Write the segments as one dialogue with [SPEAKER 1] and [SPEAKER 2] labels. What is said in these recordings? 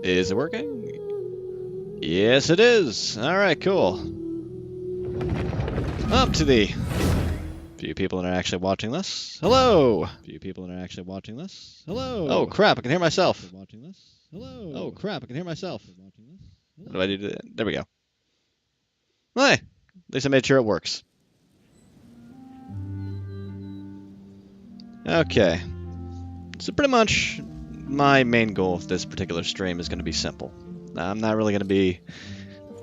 [SPEAKER 1] Is it working? Yes, it is. All right, cool. Up to the few people that are actually watching this. Hello. Few people that are actually watching this. Hello. Oh crap! I can hear myself. Watching this. Hello. Oh crap! I can hear myself. What do I do? There we go. Hey, at least I made sure it works. Okay. So pretty much my main goal of this particular stream is going to be simple. I'm not really going to be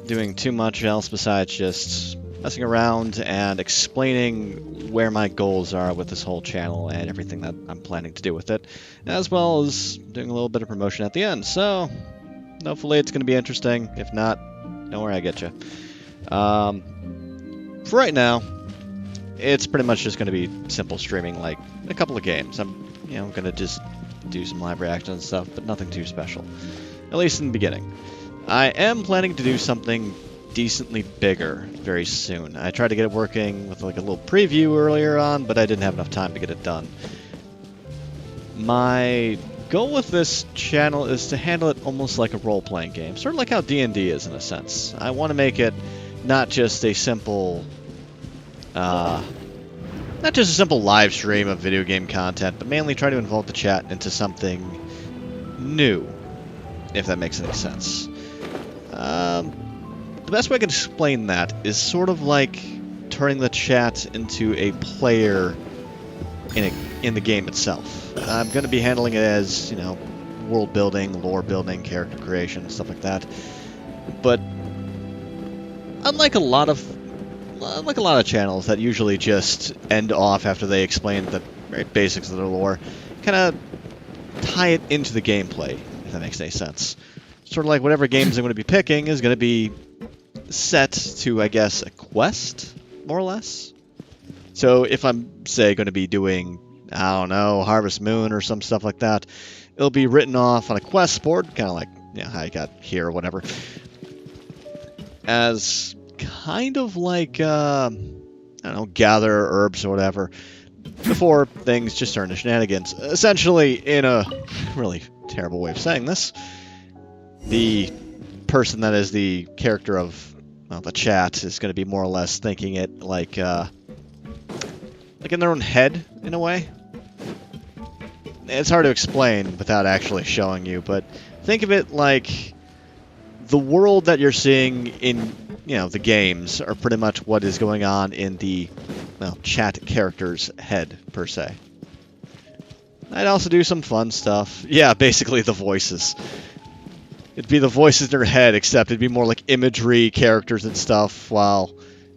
[SPEAKER 1] doing too much else besides just messing around and explaining where my goals are with this whole channel and everything that I'm planning to do with it, as well as doing a little bit of promotion at the end. So hopefully it's going to be interesting. If not, don't worry, I get you. For right now, it's pretty much just going to be simple streaming, like a couple of games. I'm going to just do some live reactions and stuff, but nothing too special, at least in the beginning. I am planning to do something decently bigger very soon. I tried to get it working with like a little preview earlier on, but I didn't have enough time to get it done. My goal with this channel is to handle it almost like a role-playing game, sort of like how D&D is in a sense. I want to make it not just a simple live stream of video game content, but mainly try to involve the chat into something new, if that makes any sense. The best way I can explain that is sort of like turning the chat into a player in the game itself. I'm going to be handling it as, world building, lore building, character creation, stuff like that. But unlike a lot of channels that usually just end off after they explain the very basics of their lore, kind of tie it into the gameplay, if that makes any sense. Sort of like whatever games I'm going to be picking is going to be set to, I guess, a quest, more or less. So if I'm, say, going to be doing, I don't know, Harvest Moon or some stuff like that, it'll be written off on a quest board, kind of like how I got here or whatever, as kind of like, I don't know, gather herbs or whatever, before things just turn to shenanigans. Essentially, in a really terrible way of saying this, the person that is the character of the chat is going to be more or less thinking it like in their own head, in a way. It's hard to explain without actually showing you, but think of it like the world that you're seeing in the games are pretty much what is going on in the chat character's head, per se. I'd also do some fun stuff. Yeah, basically the voices. It'd be the voices in their head, except it'd be more like imagery, characters, and stuff, while,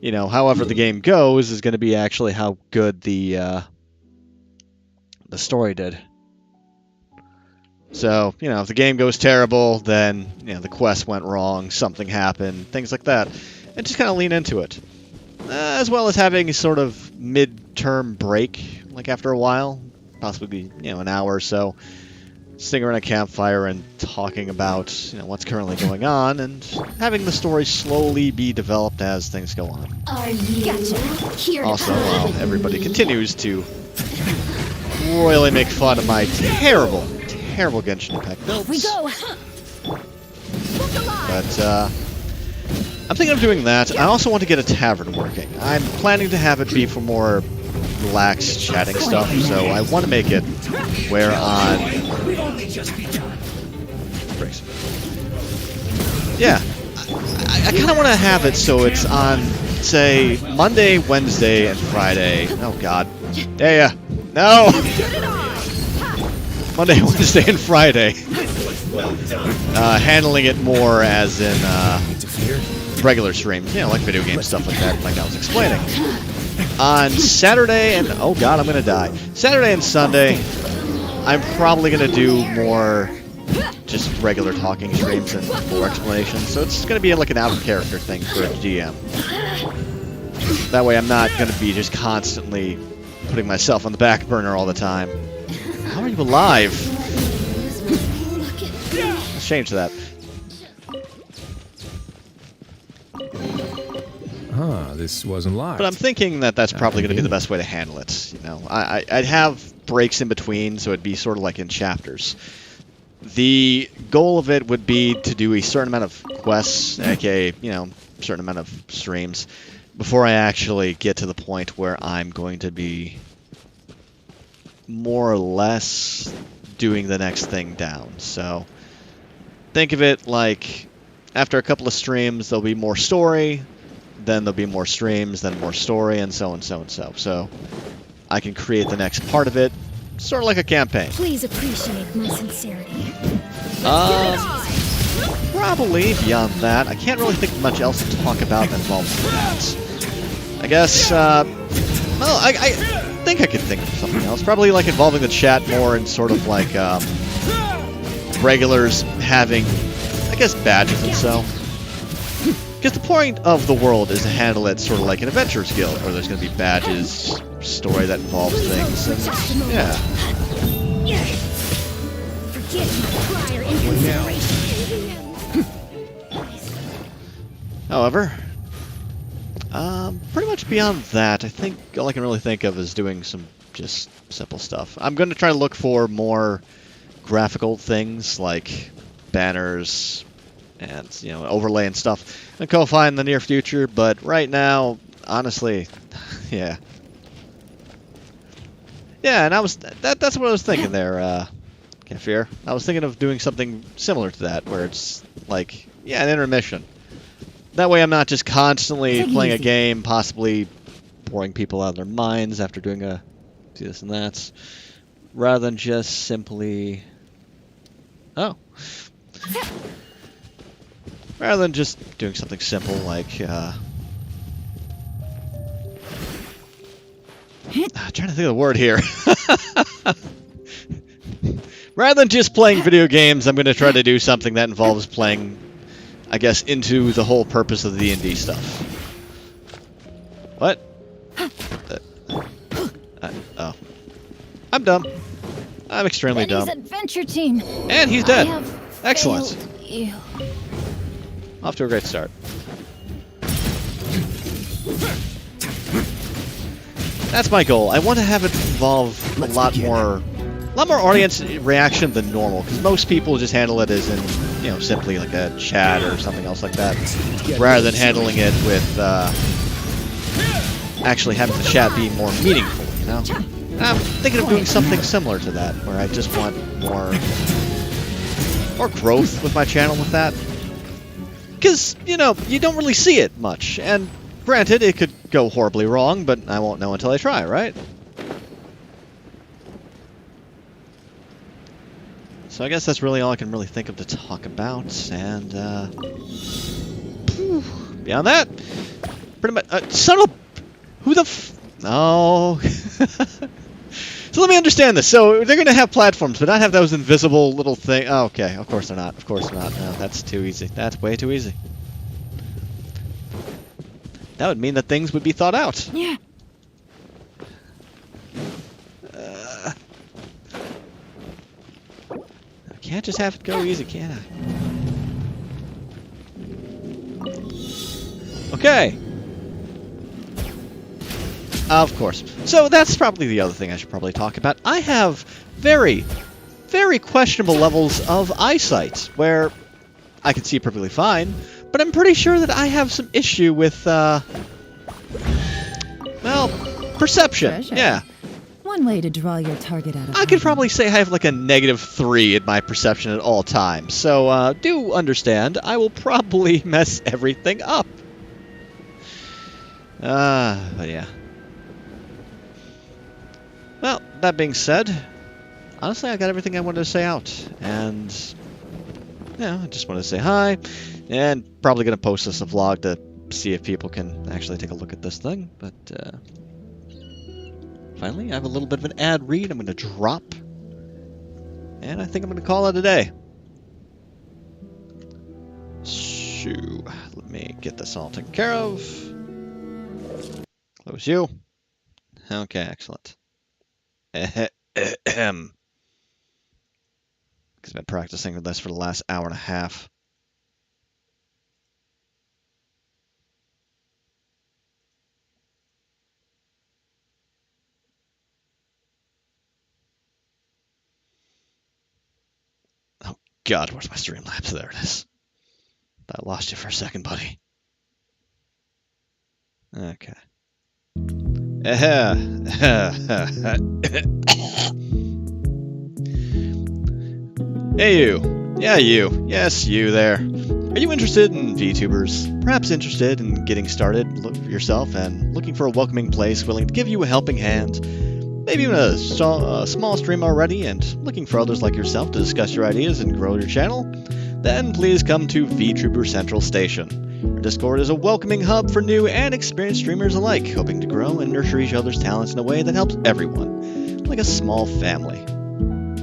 [SPEAKER 1] however the game goes is going to be actually how good the story did. So, if the game goes terrible, then, the quest went wrong, something happened, things like that. And just kind of lean into it. As well as having a sort of mid-term break, like after a while, possibly, an hour or so, sitting around a campfire and talking about, what's currently going on, and having the story slowly be developed as things go on. Also, while everybody continues to royally make fun of my terrible Genshin Impact builds. But, I'm thinking of doing that. I also want to get a tavern working. I'm planning to have it be for more relaxed chatting stuff, so I want to make it where on... Yeah, I kind of want to have it so it's on, say, Monday, Wednesday, and Friday. Oh, God. Yeah. No! Monday, Wednesday, and Friday. Handling it more as in regular streams, like video game stuff like that, like I was explaining. On Saturday and... oh god, I'm gonna die. Saturday and Sunday, I'm probably gonna do more just regular talking streams and more explanations, so it's gonna be like an out-of-character thing for a GM. That way I'm not gonna be just constantly putting myself on the back burner all the time. How are you alive? Let's change that.
[SPEAKER 2] This wasn't live.
[SPEAKER 1] But I'm thinking that that's probably going to be the best way to handle it. I'd have breaks in between, so it'd be sort of like in chapters. The goal of it would be to do a certain amount of quests, aka, you know, a certain amount of streams, before I actually get to the point where I'm going to be more or less doing the next thing down. So think of it like after a couple of streams, there'll be more story, then there'll be more streams, then more story, and so and so and so. So I can create the next part of it, sort of like a campaign.
[SPEAKER 2] Please appreciate my sincerity.
[SPEAKER 1] Probably beyond that. I can't really think of much else to talk about that involves that. I guess, well, I think I could think of something else. Probably like involving the chat more and sort of like regulars having, I guess, badges and so. Because the point of the world is to handle it sort of like an adventurers guild, where there's going to be badges, story that involves things, and yeah.
[SPEAKER 2] Forget my prior inconsideration.
[SPEAKER 1] However, pretty much beyond that, I think all I can really think of is doing some just simple stuff. I'm going to try to look for more graphical things like banners and, you know, overlay and stuff and Ko-Fi in the near future, but right now, honestly, yeah. Yeah, and that's what I was thinking there, Kefir. I was thinking of doing something similar to that, where it's like, yeah, an intermission. That way I'm not just constantly playing a game, possibly boring people out of their minds after doing this and that, rather than just simply... Oh. Rather than just doing something simple like, I'm trying to think of the word here. Rather than just playing video games, I'm going to try to do something that involves playing, I guess, into the whole purpose of the D&D stuff. What? Oh. I'm dumb. I'm extremely dumb.
[SPEAKER 2] Adventure team.
[SPEAKER 1] And he's dead. Excellent.
[SPEAKER 2] You.
[SPEAKER 1] Off to a great start. That's my goal. I want to have it involve a lot more audience reaction than normal, because most people just handle it as in, you know, simply like a chat or something else like that, rather than handling it with actually having the chat be more meaningful, you know? And I'm thinking of doing something similar to that, where I just want more growth with my channel with that. Because, you know, you don't really see it much, and granted, it could go horribly wrong, but I won't know until I try, right? So I guess that's really all I can really think of to talk about, and, beyond that, pretty much, son of a... Who the f... No... So let me understand this. So they're going to have platforms, but not have those invisible little thing. Oh, okay, of course they're not. Of course they're not. No, that's too easy. That's way too easy. That would mean that things would be thought out.
[SPEAKER 2] Yeah.
[SPEAKER 1] I can't just have it go easy, can I? Okay. Of course. So that's probably the other thing I should probably talk about. I have very, very questionable levels of eyesight, where I can see perfectly fine, but I'm pretty sure that I have some issue with, well, perception.
[SPEAKER 3] Treasure.
[SPEAKER 1] Yeah.
[SPEAKER 3] One way to draw your target out of
[SPEAKER 1] I could probably say I have like a -3 in my perception at all times, so do understand, I will probably mess everything up. But yeah. Well, that being said, honestly, I got everything I wanted to say out, and yeah, I just wanted to say hi, and probably going to post this a vlog to see if people can actually take a look at this thing, but finally, I have a little bit of an ad read I'm going to drop, and I think I'm going to call it a day. Shoo, let me get this all taken care of. Close you. Okay, excellent. Because I've been practicing with this for the last hour and a half. God, where's my Streamlabs? There it is. I lost you for a second, buddy. Okay. Hey you. Yeah, you. Yes, you there. Are you interested in VTubers? Perhaps interested in getting started yourself and looking for a welcoming place willing to give you a helping hand? Maybe even a small stream already and looking for others like yourself to discuss your ideas and grow your channel? Then please come to VTuber Central Station. Our Discord is a welcoming hub for new and experienced streamers alike, hoping to grow and nurture each other's talents in a way that helps everyone, like a small family.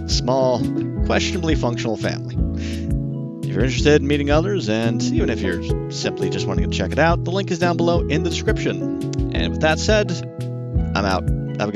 [SPEAKER 1] Small, questionably functional family. If you're interested in meeting others, and even if you're simply just wanting to check it out, the link is down below in the description. And with that said, I'm out. Have a good one.